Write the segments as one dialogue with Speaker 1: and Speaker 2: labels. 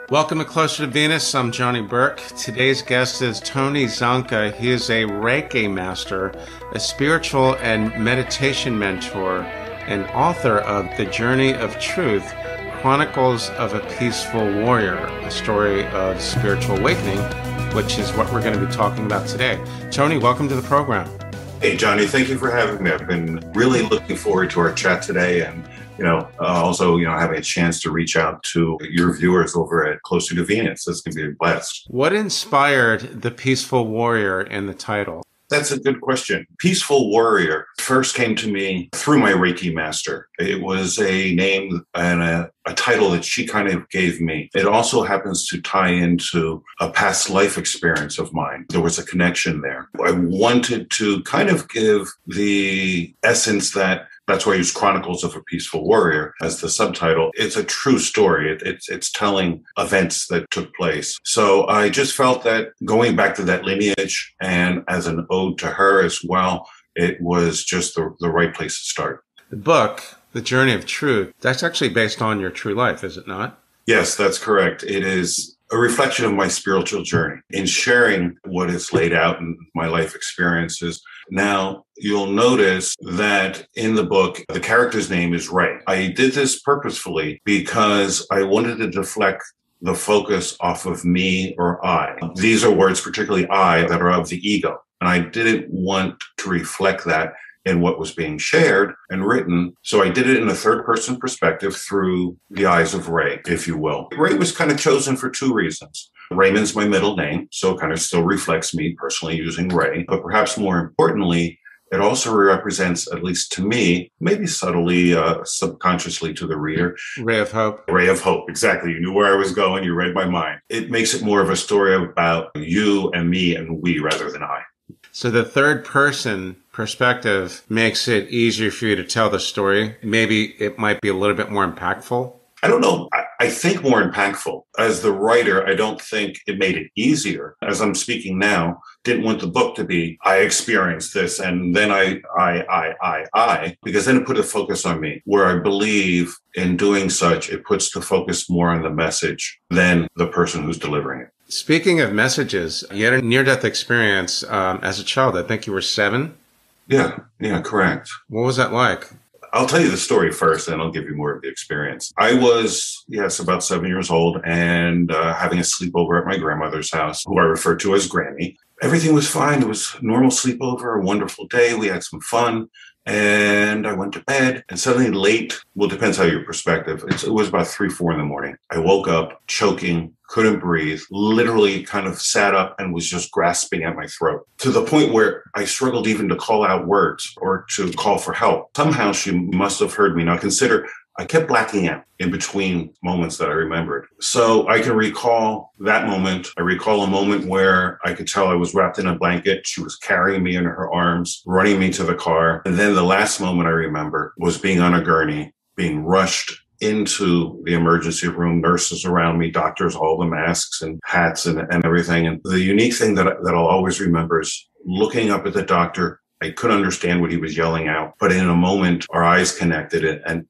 Speaker 1: Welcome to Closer to Venus. I'm Johnny Burke. Today's guest is Tony Zonca. He is a Reiki master, a spiritual and meditation mentor, and author of The Journey of Truth, Chronicles of a Peaceful Warrior, a story of spiritual awakening, which is what we're going to be talking about today. Tony, welcome to the program.
Speaker 2: Hey, Johnny, thank you for having me. I've been really looking forward to our chat today and also having a chance to reach out to your viewers over at Closer to Venus. That's going to be blessed.
Speaker 1: What inspired the Peaceful Warrior in the title?
Speaker 2: That's a good question. Peaceful Warrior first came to me through my Reiki master. It was a name and a title that she kind of gave me. It also happens to tie into a past life experience of mine. There was a connection there. I wanted to kind of give the essence that's why I use Chronicles of a Peaceful Warrior as the subtitle. It's a true story. It's telling events that took place. So I just felt that going back to that lineage and as an ode to her as well, it was just the right place to start.
Speaker 1: The book, The Journey of Truth, that's actually based on your true life, is it not?
Speaker 2: Yes, that's correct. It is a reflection of my spiritual journey in sharing what is laid out in my life experiences. Now, you'll notice that in the book, the character's name is Ray. I did this purposefully because I wanted to deflect the focus off of me or I. These are words, particularly I, that are of the ego. And I didn't want to reflect that in what was being shared and written. So I did it in a third person perspective through the eyes of Ray, if you will. Ray was kind of chosen for two reasons. Raymond's my middle name, so it kind of still reflects me personally using Ray. But perhaps more importantly, it also represents, at least to me, maybe subtly, subconsciously to the reader.
Speaker 1: Ray of Hope.
Speaker 2: Ray of Hope, exactly. You knew where I was going. You read my mind. It makes it more of a story about you and me and we rather than I.
Speaker 1: So the third person perspective makes it easier for you to tell the story. Maybe it might be a little bit more impactful.
Speaker 2: I don't know. I think more impactful. As the writer, I don't think it made it easier. As I'm speaking now, didn't want the book to be, I experienced this, and then because then it put a focus on me, where I believe in doing such, it puts the focus more on the message than the person who's delivering it.
Speaker 1: Speaking of messages, you had a near-death experience as a child. I think you were 7.
Speaker 2: Yeah, correct.
Speaker 1: What was that like?
Speaker 2: I'll tell you the story first, and I'll give you more of the experience. I was, about 7 years old and having a sleepover at my grandmother's house, who I refer to as Granny. Everything was fine. It was a normal sleepover, a wonderful day. We had some fun. And I went to bed, and suddenly late, well, it depends how your perspective. It was about 3, 4 in the morning. I woke up choking, couldn't breathe, literally kind of sat up and was just grasping at my throat to the point where I struggled even to call out words or to call for help. Somehow she must have heard me. Now consider, I kept blacking out in between moments that I remembered. So I can recall that moment. I recall a moment where I could tell I was wrapped in a blanket. She was carrying me in her arms, running me to the car. And then the last moment I remember was being on a gurney, being rushed into the emergency room, nurses around me, doctors, all the masks and hats and everything. And the unique thing that I'll always remember is looking up at the doctor. I couldn't understand what he was yelling out, but in a moment, our eyes connected and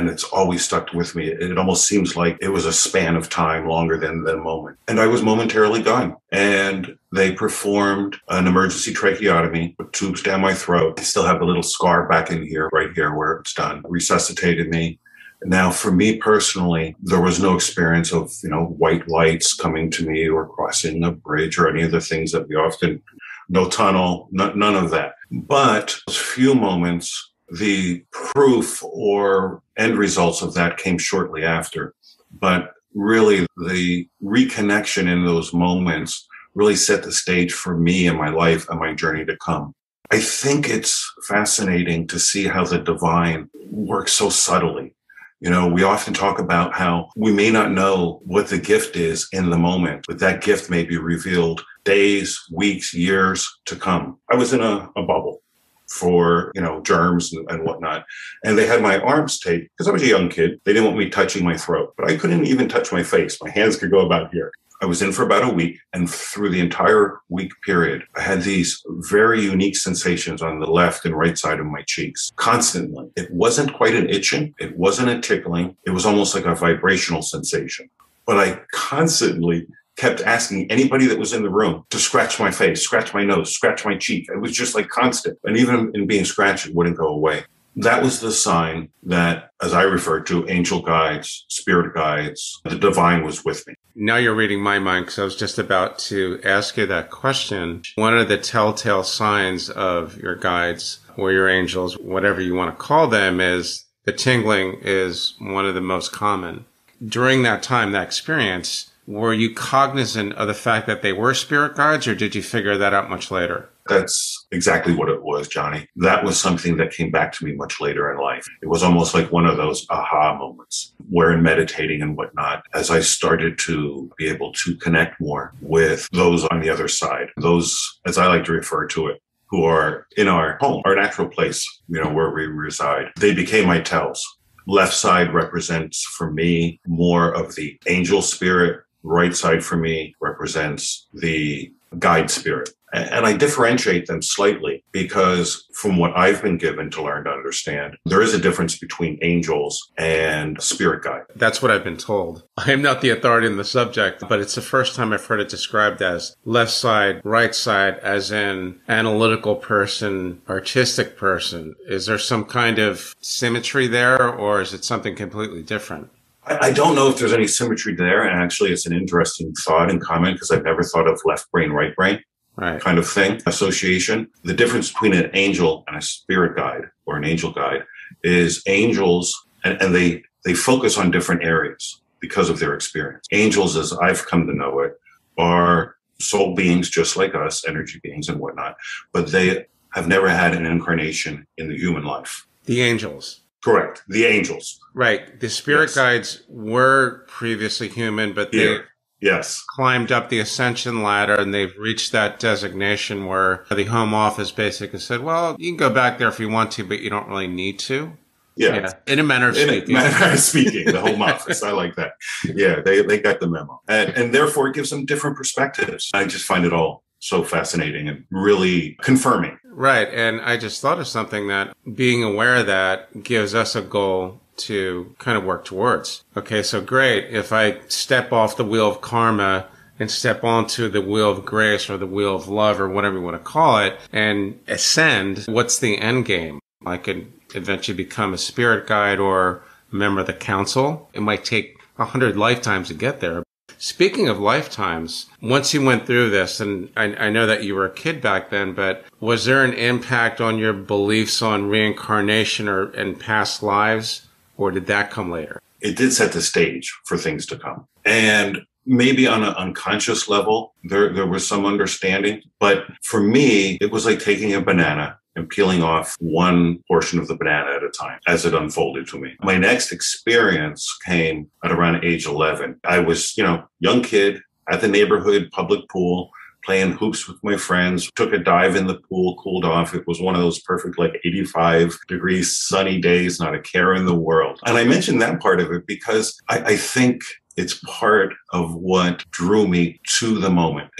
Speaker 2: it's always stuck with me. It almost seems like it was a span of time longer than the moment. And I was momentarily gone. And they performed an emergency tracheotomy with tubes down my throat. I still have a little scar back in here, right here where it's done. Resuscitated me. Now, for me personally, there was no experience of, white lights coming to me or crossing a bridge or any of the things that we often, no tunnel, none of that. But those few moments, the proof or end results of that came shortly after. But really, the reconnection in those moments really set the stage for me and my life and my journey to come. I think it's fascinating to see how the divine works so subtly. We often talk about how we may not know what the gift is in the moment, but that gift may be revealed days, weeks, years to come. I was in a bubble for, germs and whatnot. And they had my arms taped because I was a young kid. They didn't want me touching my throat, but I couldn't even touch my face. My hands could go about here. I was in for about a week, and through the entire week period, I had these very unique sensations on the left and right side of my cheeks constantly. It wasn't quite an itching. It wasn't a tickling. It was almost like a vibrational sensation. But I constantly kept asking anybody that was in the room to scratch my face, scratch my nose, scratch my cheek. It was just like constant. And even in being scratched, it wouldn't go away. That was the sign that, as I refer to, angel guides, spirit guides, the divine was with me.
Speaker 1: Now you're reading my mind, because I was just about to ask you that question. One of the telltale signs of your guides or your angels, whatever you want to call them, is the tingling is one of the most common. During that time, that experience, were you cognizant of the fact that they were spirit guides, or did you figure that out much later?
Speaker 2: That's exactly what it was, Johnny. That was something that came back to me much later in life. It was almost like one of those aha moments where in meditating and whatnot, as I started to be able to connect more with those on the other side, those, as I like to refer to it, who are in our home, our natural place, where we reside. They became my tells. Left side represents for me more of the angel spirit. Right side for me represents the guide spirit. And I differentiate them slightly because from what I've been given to learn to understand, there is a difference between angels and spirit guide.
Speaker 1: That's what I've been told. I am not the authority in the subject, but it's the first time I've heard it described as left side, right side, as in analytical person, artistic person. Is there some kind of symmetry there, or is it something completely different?
Speaker 2: I don't know if there's any symmetry there. And actually, it's an interesting thought and comment because I've never thought of left brain, right brain. Right. Kind of thing, association. The difference between an angel and a spirit guide or an angel guide is angels, and they focus on different areas because of their experience. Angels, as I've come to know it, are soul beings just like us, energy beings and whatnot, but they have never had an incarnation in the human life.
Speaker 1: The angels.
Speaker 2: Correct. The angels.
Speaker 1: Right. The spirit guides were previously human, but they...
Speaker 2: Yes.
Speaker 1: Climbed up the ascension ladder, and they've reached that designation where the home office basically said, well, you can go back there if you want to, but you don't really need to. Yeah. In a manner of speaking.
Speaker 2: In a manner of speaking, the home office. I like that. Yeah, they got the memo. And therefore, it gives them different perspectives. I just find it all so fascinating and really confirming.
Speaker 1: Right. And I just thought of something that being aware of that gives us a goal to kind of work towards. Okay, so great. If I step off the wheel of karma and step onto the wheel of grace or the wheel of love or whatever you want to call it and ascend, what's the end game? I could eventually become a spirit guide or a member of the council. It might take 100 lifetimes to get there. Speaking of lifetimes, once you went through this, and I know that you were a kid back then, but was there an impact on your beliefs on reincarnation and past lives? Or did that come later?
Speaker 2: It did set the stage for things to come. And maybe on an unconscious level, there was some understanding. But for me, it was like taking a banana and peeling off one portion of the banana at a time as it unfolded to me. My next experience came at around age 11. I was, young kid at the neighborhood public pool, playing hoops with my friends, took a dive in the pool, cooled off. It was one of those perfect, 85 degrees sunny days, not a care in the world. And I mentioned that part of it because I think it's part of what drew me to the moment.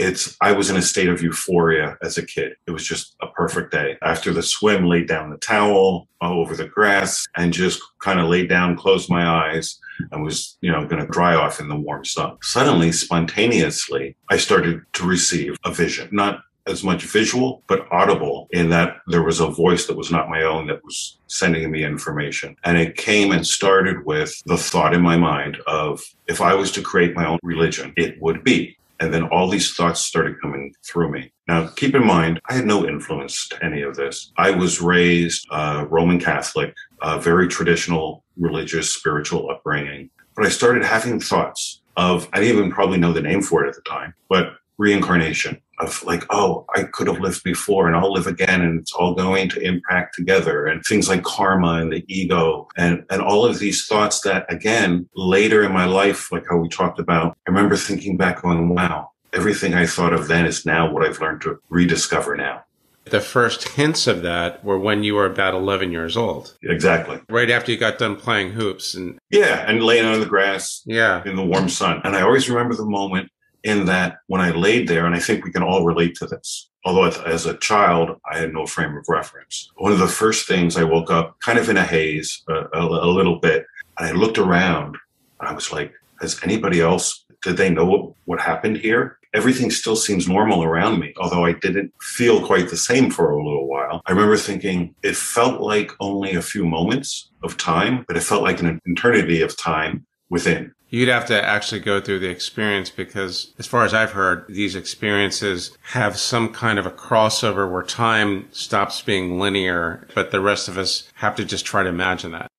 Speaker 2: I was in a state of euphoria as a kid. It was just a perfect day. After the swim, laid down the towel all over the grass and just kind of laid down, closed my eyes, and was, going to dry off in the warm sun. Suddenly, spontaneously, I started to receive a vision, not as much visual, but audible, in that there was a voice that was not my own that was sending me information. And it came and started with the thought in my mind of, if I was to create my own religion, it would be. And then all these thoughts started coming through me. Now, keep in mind, I had no influence to any of this. I was raised Roman Catholic, very traditional, religious, spiritual upbringing. But I started having thoughts of, I didn't even probably know the name for it at the time, but reincarnation, of I could have lived before and I'll live again, and it's all going to impact together, and things like karma and the ego and all of these thoughts that, again, later in my life, like how we talked about, I remember thinking back going, wow, everything I thought of then is now what I've learned to rediscover now.
Speaker 1: The first hints of that were when you were about 11 years old.
Speaker 2: Exactly.
Speaker 1: Right after you got done playing hoops.
Speaker 2: And laying on the grass in the warm sun. And I always remember the moment in that when I laid there, and I think we can all relate to this, although as a child, I had no frame of reference. One of the first things, I woke up kind of in a haze, a little bit, and I looked around, and I was like, has anybody else, did they know what happened here? Everything still seems normal around me, although I didn't feel quite the same for a little while. I remember thinking it felt like only a few moments of time, but it felt like an eternity of time within.
Speaker 1: You'd have to actually go through the experience because, as far as I've heard, these experiences have some kind of a crossover where time stops being linear, but the rest of us have to just try to imagine that.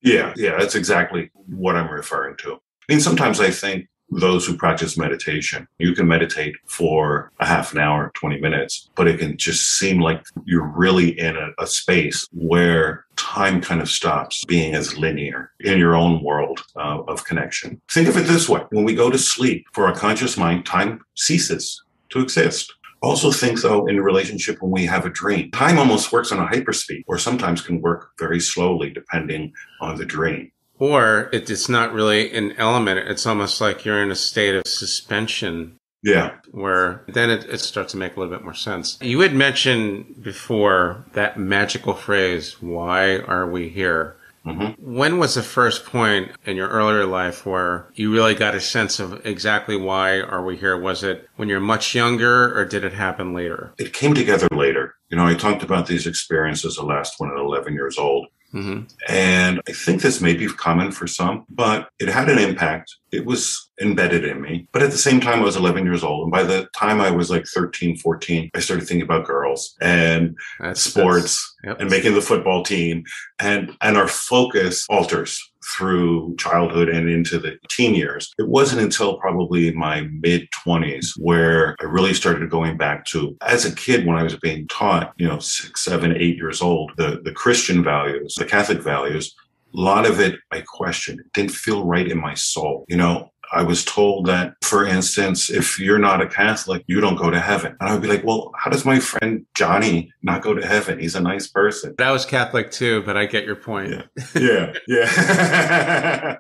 Speaker 2: Yeah, that's exactly what I'm referring to. I mean, sometimes I think those who practice meditation, you can meditate for a half an hour, 20 minutes, but it can just seem like you're really in a space where time kind of stops being as linear in your own world of connection. Think of it this way. When we go to sleep, for our conscious mind, time ceases to exist. Also think, though, in a relationship when we have a dream, time almost works on a hyperspeed, or sometimes can work very slowly depending on the dream.
Speaker 1: Or it's not really an element. It's almost like you're in a state of suspension.
Speaker 2: Yeah.
Speaker 1: Where then it starts to make a little bit more sense. You had mentioned before that magical phrase, why are we here? Mm-hmm. When was the first point in your earlier life where you really got a sense of exactly why are we here? Was it when you're much younger, or did it happen later?
Speaker 2: It came together later. I talked about these experiences, the last one at 11 years old. Mm-hmm. And I think this may be common for some, but it had an impact. It was embedded in me. But at the same time, I was 11 years old. And by the time I was like 13, 14, I started thinking about girls and sports and making the football team. And our focus alters through childhood and into the teen years. It wasn't until probably my mid-20s where I really started going back to, as a kid, when I was being taught, 6, 7, 8 years old, the Christian values, the Catholic values, a lot of it I questioned. It didn't feel right in my soul. I was told that, for instance, if you're not a Catholic, you don't go to heaven. And I would be like, well, how does my friend Johnny not go to heaven? He's a nice person.
Speaker 1: I was Catholic too, but I get your point.
Speaker 2: Yeah.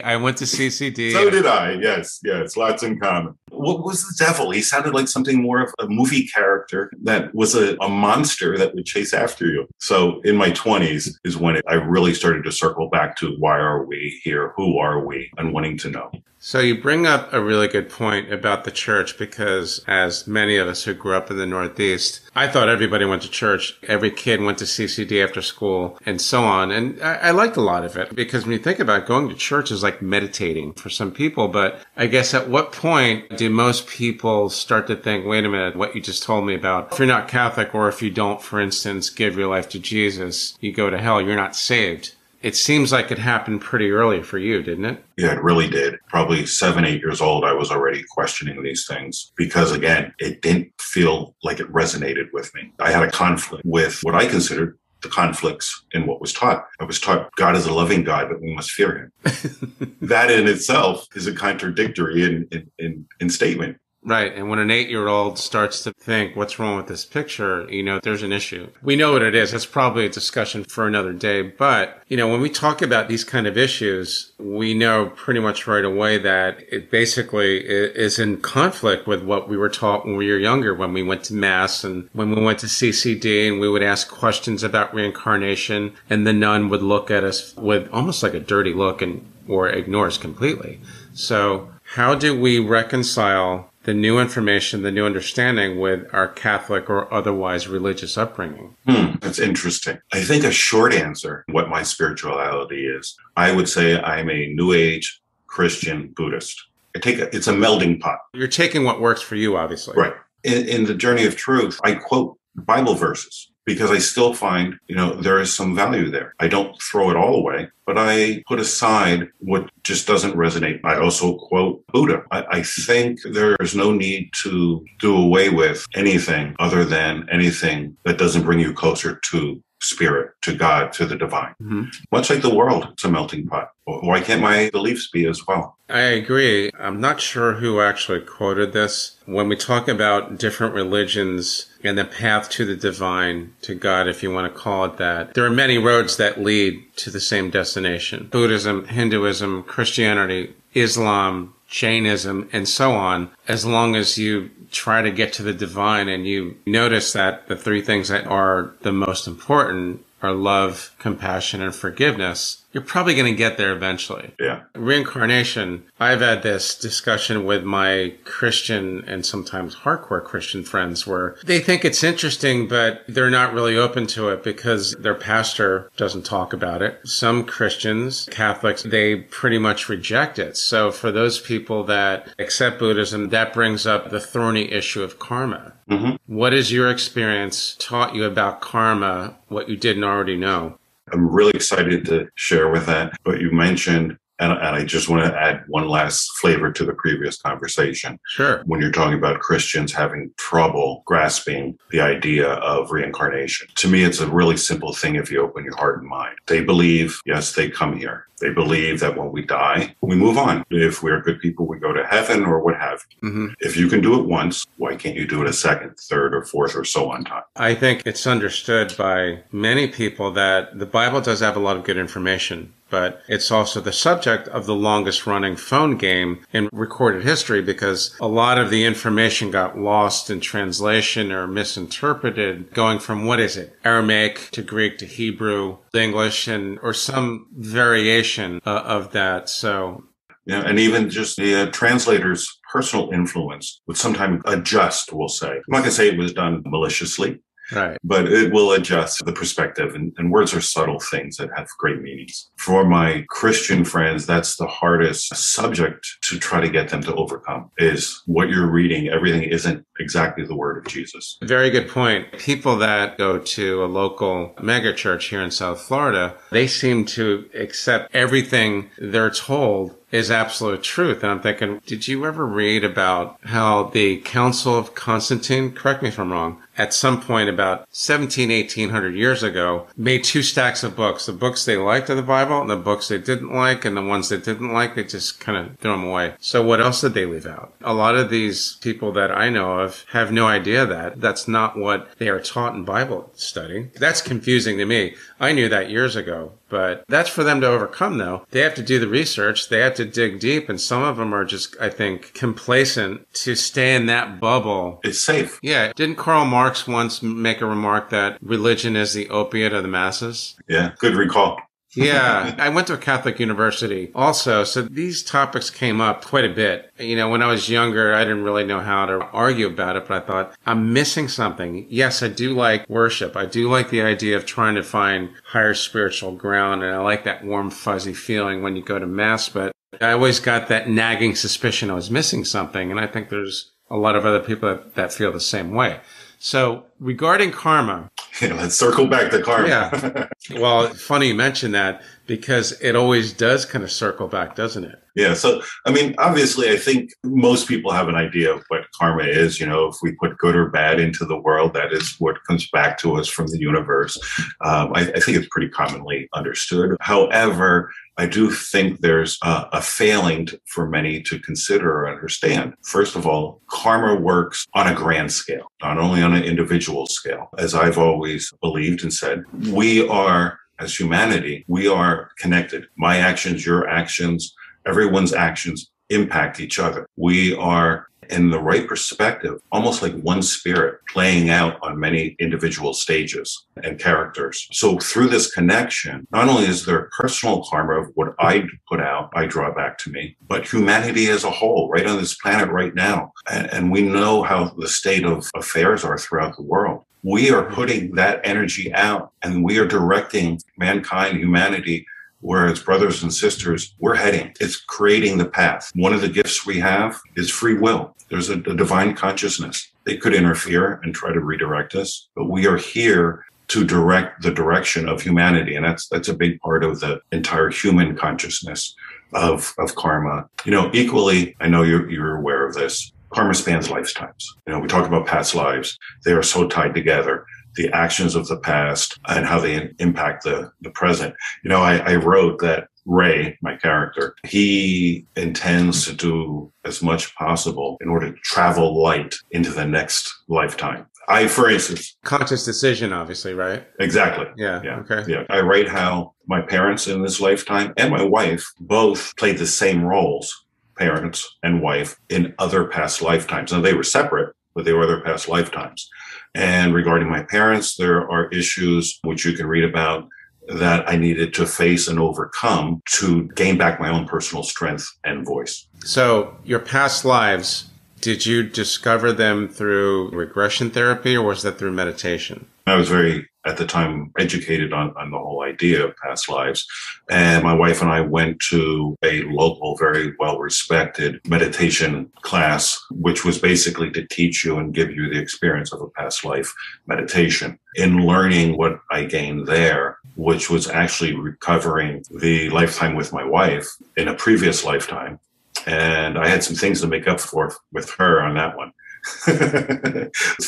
Speaker 1: I went to CCD.
Speaker 2: So did I. Yes. Lots in common. What was the devil? He sounded like something more of a movie character that was a monster that would chase after you. So in my 20s is when I really started to circle back to why are we here? Who are we? And wanting to know.
Speaker 1: So you bring up a really good point about the church because, as many of us who grew up in the Northeast, I thought everybody went to church. Every kid went to CCD after school and so on. And I liked a lot of it because when you think about it, going to church is like meditating for some people. But I guess at what point do most people start to think, wait a minute, what you just told me about, if you're not Catholic or if you don't, for instance, give your life to Jesus, you go to hell, you're not saved. It seems like it happened pretty early for you, didn't it?
Speaker 2: Yeah, it really did. Probably 7, 8 years old, I was already questioning these things because, again, it didn't feel like it resonated with me. I had a conflict with what I considered the conflicts in what was taught. I was taught God is a loving God, but we must fear him. That in itself is a contradictory in statement.
Speaker 1: Right. And when an 8-year-old starts to think, what's wrong with this picture, there's an issue. We know what it is. It's probably a discussion for another day. But, when we talk about these kind of issues, we know pretty much right away that it basically is in conflict with what we were taught when we were younger, when we went to Mass and when we went to CCD and we would ask questions about reincarnation and the nun would look at us with almost like a dirty look or ignore us completely. So how do we reconcile the new information, the new understanding with our Catholic or otherwise religious upbringing?
Speaker 2: That's interesting. I think a short answer, what my spirituality is, I would say I'm a New Age Christian Buddhist. It's a melding pot.
Speaker 1: You're taking what works for you, obviously.
Speaker 2: Right. In the Journey of Truth, I quote Bible verses because I still find, there is some value there. I don't throw it all away, but I put aside what just doesn't resonate. I also quote Buddha. I think there is no need to do away with anything other than anything that doesn't bring you closer to spirit, to God, to the divine. Mm-hmm. Much like the world, it's a melting pot. Why can't my beliefs be as well?
Speaker 1: I agree. I'm not sure who actually quoted this. When we talk about different religions and the path to the divine, to God, if you want to call it that, there are many roads that lead to the same destination. Buddhism, Hinduism, Christianity, Islam, Jainism, and so on, as long as you try to get to the divine and you notice that the three things that are the most important are love, compassion, and forgiveness, you're probably going to get there eventually.
Speaker 2: Yeah.
Speaker 1: Reincarnation, I've had this discussion with my Christian and sometimes hardcore Christian friends where they think it's interesting, but they're not really open to it because their pastor doesn't talk about it. Some Christians, Catholics, they pretty much reject it. So for those people that accept Buddhism, that brings up the thorny issue of karma.
Speaker 2: Mm-hmm.
Speaker 1: What has your experience taught you about karma, what you didn't already know?
Speaker 2: I'm really excited to share with that. But you mentioned, and I just want to add one last flavor to the previous conversation.
Speaker 1: Sure.
Speaker 2: When you're talking about Christians having trouble grasping the idea of reincarnation, to me, it's a really simple thing if you open your heart and mind. They believe, yes, they come here. They believe that when we die, we move on. If we're good people, we go to heaven or what have you.
Speaker 1: Mm-hmm.
Speaker 2: If you can do it once, why can't you do it a second, third, or fourth, or so on time?
Speaker 1: I think it's understood by many people that the Bible does have a lot of good information, but it's also the subject of the longest running phone game in recorded history because a lot of the information got lost in translation or misinterpreted, going from, what is it, Aramaic to Greek to Hebrew, English, or some variation of that. So,
Speaker 2: yeah, and even just the translator's personal influence would sometimes adjust, we'll say. I'm not going to say it was done maliciously,
Speaker 1: right,
Speaker 2: but it will adjust the perspective. And words are subtle things that have great meanings. For my Christian friends, that's the hardest subject to try to get them to overcome is what you're reading. Everything isn't exactly the word of Jesus.
Speaker 1: Very good point. People that go to a local mega church here in South Florida, they seem to accept everything they're told is absolute truth. And I'm thinking, did you ever read about how the Council of Constantine, correct me if I'm wrong, at some point about 1800 years ago, made two stacks of books, the books they liked of the Bible and the books they didn't like, and the ones they didn't like, they just kind of threw them away. So what else did they leave out? A lot of these people that I know of have no idea that that's not what they are taught in Bible study. That's confusing to me. I knew that years ago, but that's for them to overcome, though. They have to do the research. They have to dig deep, and some of them are just, I think, complacent to stay in that bubble.
Speaker 2: It's safe.
Speaker 1: Yeah. Didn't Karl Marx once make a remark that religion is the opiate of the masses?
Speaker 2: Yeah, good recall.
Speaker 1: Yeah, I went to a Catholic university also, so these topics came up quite a bit. You know, when I was younger, I didn't really know how to argue about it, but I thought, I'm missing something. Yes, I do like worship. I do like the idea of trying to find higher spiritual ground, and I like that warm, fuzzy feeling when you go to Mass, but I always got that nagging suspicion I was missing something, and I think there's a lot of other people that feel the same way. So regarding karma.
Speaker 2: Yeah, let's circle back to karma.
Speaker 1: Yeah. Well, funny you mention that because it always does kind of circle back, doesn't it?
Speaker 2: Yeah. So, I mean, obviously, I think most people have an idea of what karma is. You know, if we put good or bad into the world, that is what comes back to us from the universe. I think it's pretty commonly understood. However, I do think there's a failing for many to consider or understand. First of all, karma works on a grand scale, not only on an individual scale. As I've always believed and said, we are, as humanity, we are connected. My actions, your actions, everyone's actions impact each other. We are, in the right perspective, almost like one spirit playing out on many individual stages and characters. So through this connection, not only is there personal karma of what I put out, I draw back to me, but humanity as a whole, right on this planet right now. And we know how the state of affairs are throughout the world. We are putting that energy out and we are directing mankind, humanity, where as brothers and sisters, we're heading. It's creating the path. One of the gifts we have is free will. There's a divine consciousness. They could interfere and try to redirect us, but we are here to direct the direction of humanity. And that's a big part of the entire human consciousness of karma. You know, equally, I know you're aware of this. Karma spans lifetimes. You know, we talk about past lives. They are so tied together. The actions of the past and how they impact the present. You know, I wrote that Ray, my character, he intends to do as much possible in order to travel light into the next lifetime. For instance,
Speaker 1: conscious decision, obviously, right?
Speaker 2: Exactly.
Speaker 1: Yeah. Okay.
Speaker 2: Yeah. I write how my parents in this lifetime and my wife both played the same roles, parents and wife in other past lifetimes. Now, they were separate, but they were other past lifetimes. And regarding my parents, there are issues which you can read about that I needed to face and overcome to gain back my own personal strength and voice.
Speaker 1: So your past lives, did you discover them through regression therapy or was that through meditation?
Speaker 2: I was very, at the time, educated on the whole idea of past lives. And my wife and I went to a local, very well-respected meditation class, which was basically to teach you and give you the experience of a past life meditation. In learning what I gained there, which was actually recovering the lifetime with my wife in a previous lifetime, and I had some things to make up for with her on that one.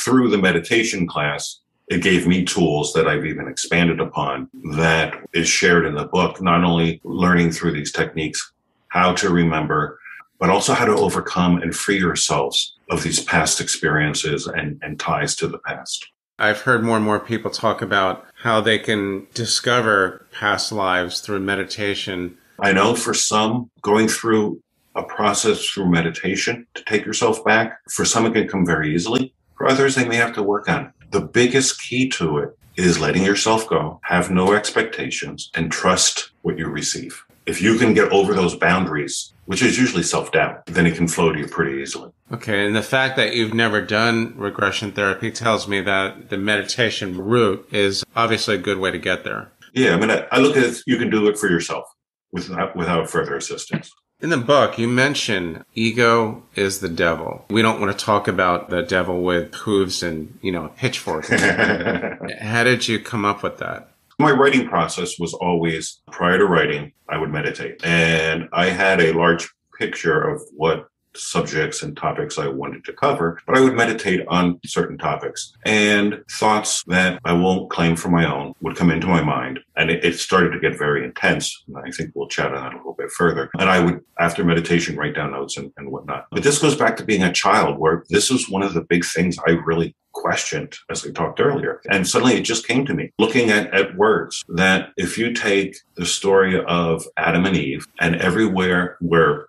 Speaker 2: Through the meditation class, it gave me tools that I've even expanded upon that is shared in the book, not only learning through these techniques, how to remember, but also how to overcome and free yourselves of these past experiences and ties to the past.
Speaker 1: I've heard more and more people talk about how they can discover past lives through meditation.
Speaker 2: I know for some, going through a process through meditation to take yourself back, for some it can come very easily. For others, they may have to work on it. The biggest key to it is letting yourself go, have no expectations, and trust what you receive. If you can get over those boundaries, which is usually self-doubt, then it can flow to you pretty easily.
Speaker 1: Okay, and the fact that you've never done regression therapy tells me that the meditation route is obviously a good way to get there.
Speaker 2: Yeah, I mean, I look at it, you can do it for yourself without further assistance.
Speaker 1: In the book, you mention ego is the devil. We don't want to talk about the devil with hooves and, a pitchfork. How did you come up with that?
Speaker 2: My writing process was always, prior to writing, I would meditate. And I had a large picture of what subjects and topics I wanted to cover, but I would meditate on certain topics. And thoughts that I won't claim for my own would come into my mind. And it started to get very intense. And I think we'll chat on that a little bit further. And I would, after meditation, write down notes and whatnot. But this goes back to being a child, where this was one of the big things I really questioned, as I talked earlier. And suddenly it just came to me, looking at words, that if you take the story of Adam and Eve, and everywhere where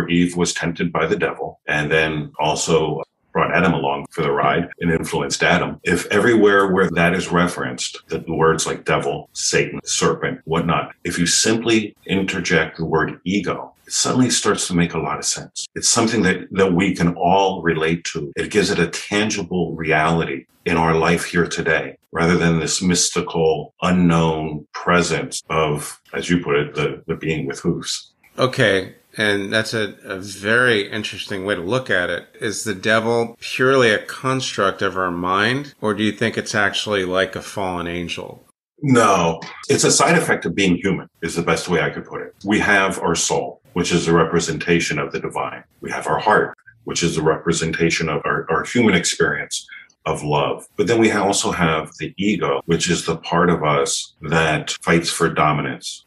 Speaker 2: Eve was tempted by the devil, and then also brought Adam along for the ride and influenced Adam. If everywhere where that is referenced, the words like devil, Satan, serpent, whatnot, if you simply interject the word ego, it suddenly starts to make a lot of sense. It's something that we can all relate to. It gives it a tangible reality in our life here today, rather than this mystical, unknown presence of, as you put it, the being with hooves.
Speaker 1: Okay. And that's a very interesting way to look at it. Is the devil purely a construct of our mind, or do you think it's actually like a fallen angel?
Speaker 2: No, it's a side effect of being human, is the best way I could put it. We have our soul, which is a representation of the divine. We have our heart, which is a representation of our human experience of love. But then we also have the ego, which is the part of us that fights for dominance.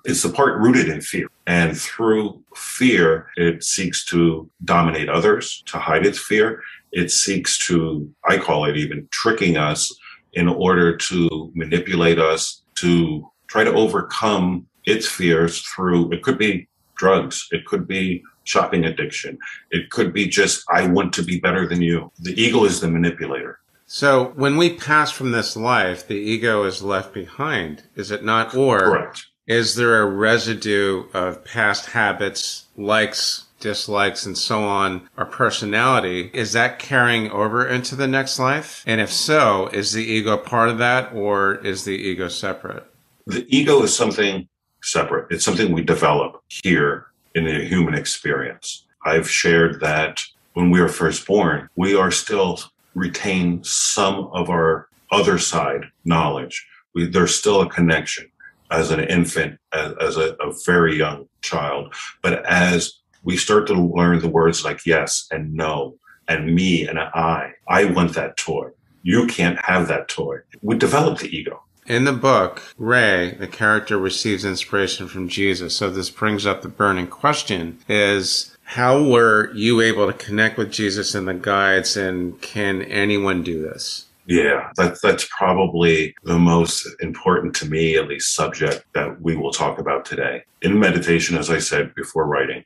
Speaker 2: It's the part rooted in fear. And through fear, it seeks to dominate others, to hide its fear. It seeks to, I call it even, tricking us in order to manipulate us, to try to overcome its fears through, it could be drugs, it could be shopping addiction. It could be just, I want to be better than you. The ego is the manipulator.
Speaker 1: So when we pass from this life, the ego is left behind, is it not? Or
Speaker 2: correct.
Speaker 1: Is there a residue of past habits, likes, dislikes, and so on, our personality? Is that carrying over into the next life? And if so, is the ego part of that, or is the ego separate?
Speaker 2: The ego is something separate. It's something we develop here in the human experience. I've shared that when we are first born, we are still retain some of our other side knowledge. There's still a connection as an infant, as a very young child. But as we start to learn the words like yes and no and me and I want that toy. You can't have that toy. We develop the ego.
Speaker 1: In the book, Ray, the character, receives inspiration from Jesus. So this brings up the burning question is, how were you able to connect with Jesus in the guides, and can anyone do this?
Speaker 2: Yeah, that's probably the most important to me, at least, subject that we will talk about today. In meditation, as I said before writing,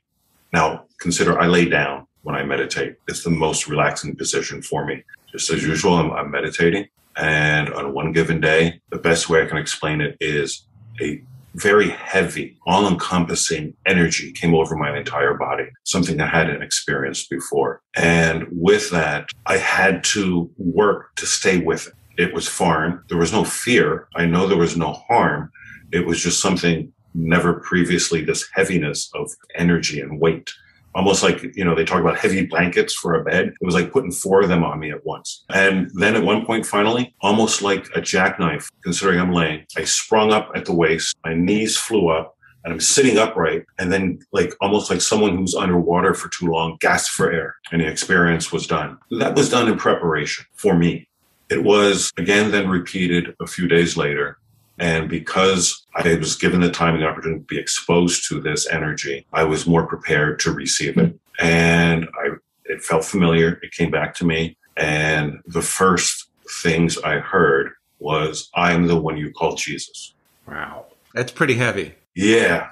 Speaker 2: Now, consider I lay down when I meditate. It's the most relaxing position for me. Just as usual, I'm meditating. And on one given day, the best way I can explain it is a very heavy, all-encompassing energy came over my entire body, something I hadn't experienced before. And with that, I had to work to stay with it. It was foreign. There was no fear. I know there was no harm. It was just something never previously, this heaviness of energy and weight. Almost like, they talk about heavy blankets for a bed. It was like putting 4 of them on me at once. And then at one point, finally, almost like a jackknife, considering I'm laying, I sprung up at the waist, my knees flew up, and I'm sitting upright. And then almost like someone who's underwater for too long gasped for air. And the experience was done. That was done in preparation for me. It was, again, then repeated a few days later. And because I was given the time and the opportunity to be exposed to this energy, I was more prepared to receive it. And it felt familiar. It came back to me. And the first things I heard was, I am the one you call Jesus.
Speaker 1: Wow. That's pretty heavy.
Speaker 2: Yeah.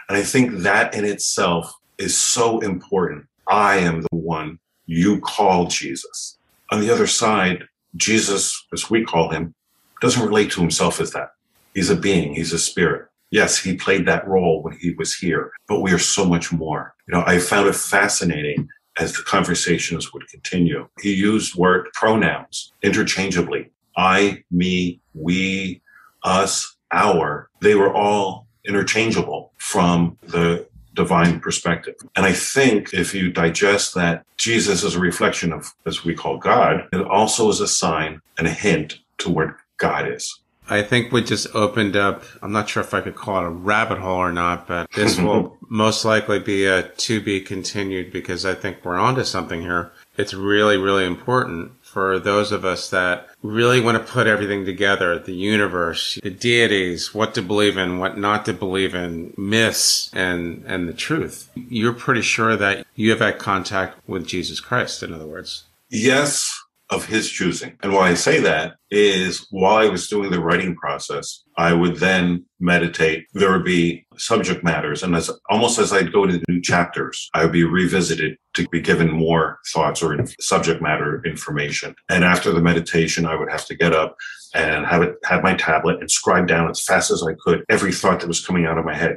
Speaker 2: And I think that in itself is so important. I am the one you call Jesus. On the other side, Jesus, as we call him, doesn't relate to himself as that. He's a being. He's a spirit. Yes, he played that role when he was here, but we are so much more. I found it fascinating as the conversations would continue. He used word pronouns interchangeably. I, me, we, us, our. They were all interchangeable from the divine perspective. And I think if you digest that Jesus is a reflection of, as we call God, it also is a sign and a hint to where God is.
Speaker 1: I think we just opened up, I'm not sure if I could call it a rabbit hole or not, but this will most likely be a to be continued, because I think we're onto something here. It's really, really important for those of us that really want to put everything together, the universe, the deities, what to believe in, what not to believe in, myths, and the truth. You're pretty sure that you have had contact with Jesus Christ, in other words.
Speaker 2: Yes, of his choosing. And why I say that is while I was doing the writing process, I would then meditate. There would be subject matters. And almost as I'd go to new chapters, I would be revisited to be given more thoughts or subject matter information. And after the meditation, I would have to get up and have my tablet and scribe down as fast as I could every thought that was coming out of my head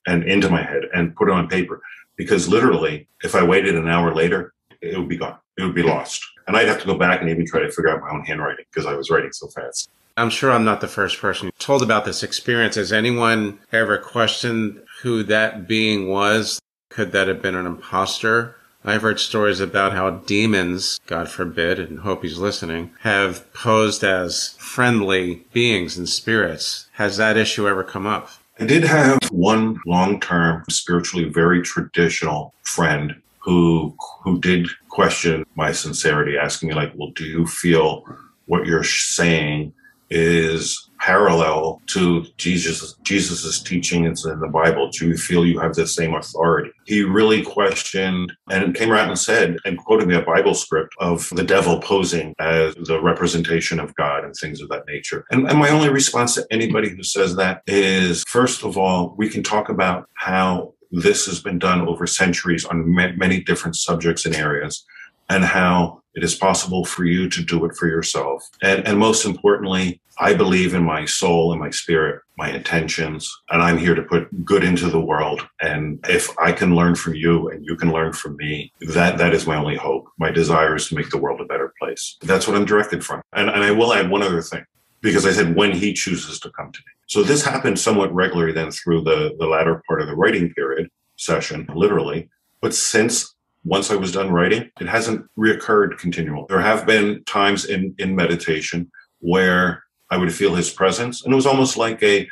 Speaker 2: and into my head and put it on paper. Because literally, if I waited an hour later, it would be gone. It would be lost. And I'd have to go back and even try to figure out my own handwriting because I was writing so fast.
Speaker 1: I'm sure I'm not the first person told about this experience. Has anyone ever questioned who that being was? Could that have been an imposter? I've heard stories about how demons, God forbid, and hope he's listening, have posed as friendly beings and spirits. Has that issue ever come up?
Speaker 2: I did have one long-term, spiritually very traditional friend who did question my sincerity, asking me well, do you feel what you're saying is parallel to Jesus's teachings in the Bible? Do you feel you have the same authority? He really questioned and came around and said, and quoted me a Bible script of the devil posing as the representation of God and things of that nature. And my only response to anybody who says that is, first of all, we can talk about how this has been done over centuries on many different subjects and areas, and how it is possible for you to do it for yourself. And most importantly, I believe in my soul and my spirit, my intentions, and I'm here to put good into the world. And if I can learn from you and you can learn from me, that is my only hope. My desire is to make the world a better place. That's what I'm directed from. And I will add one other thing, because I said when he chooses to come to me. So this happened somewhat regularly then through the latter part of the writing period session, literally. But once I was done writing, it hasn't reoccurred continually. There have been times in meditation where I would feel his presence. And it was almost like hey,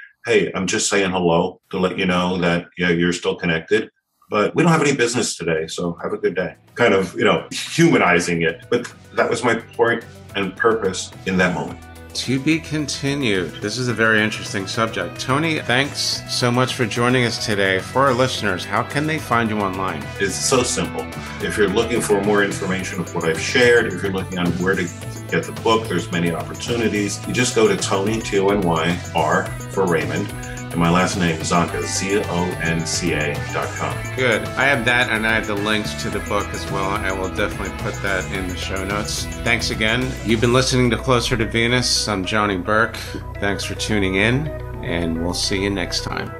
Speaker 2: I'm just saying hello to let you know that, yeah, you're still connected. But we don't have any business today, so have a good day. Kind of, humanizing it. But that was my point and purpose in that moment.
Speaker 1: To be continued. This is a very interesting subject. Tony, thanks so much for joining us today. For our listeners, how can they find you online?
Speaker 2: It's so simple. If you're looking for more information of what I've shared, if you're looking on where to get the book, there's many opportunities. You just go to Tony, Tony, R for Raymond, and And my last name, Zonca, ZONCA.com.
Speaker 1: Good. I have that, and I have the links to the book as well. I will definitely put that in the show notes. Thanks again. You've been listening to Closer to Venus. I'm Johnny Burke. Thanks for tuning in, and we'll see you next time.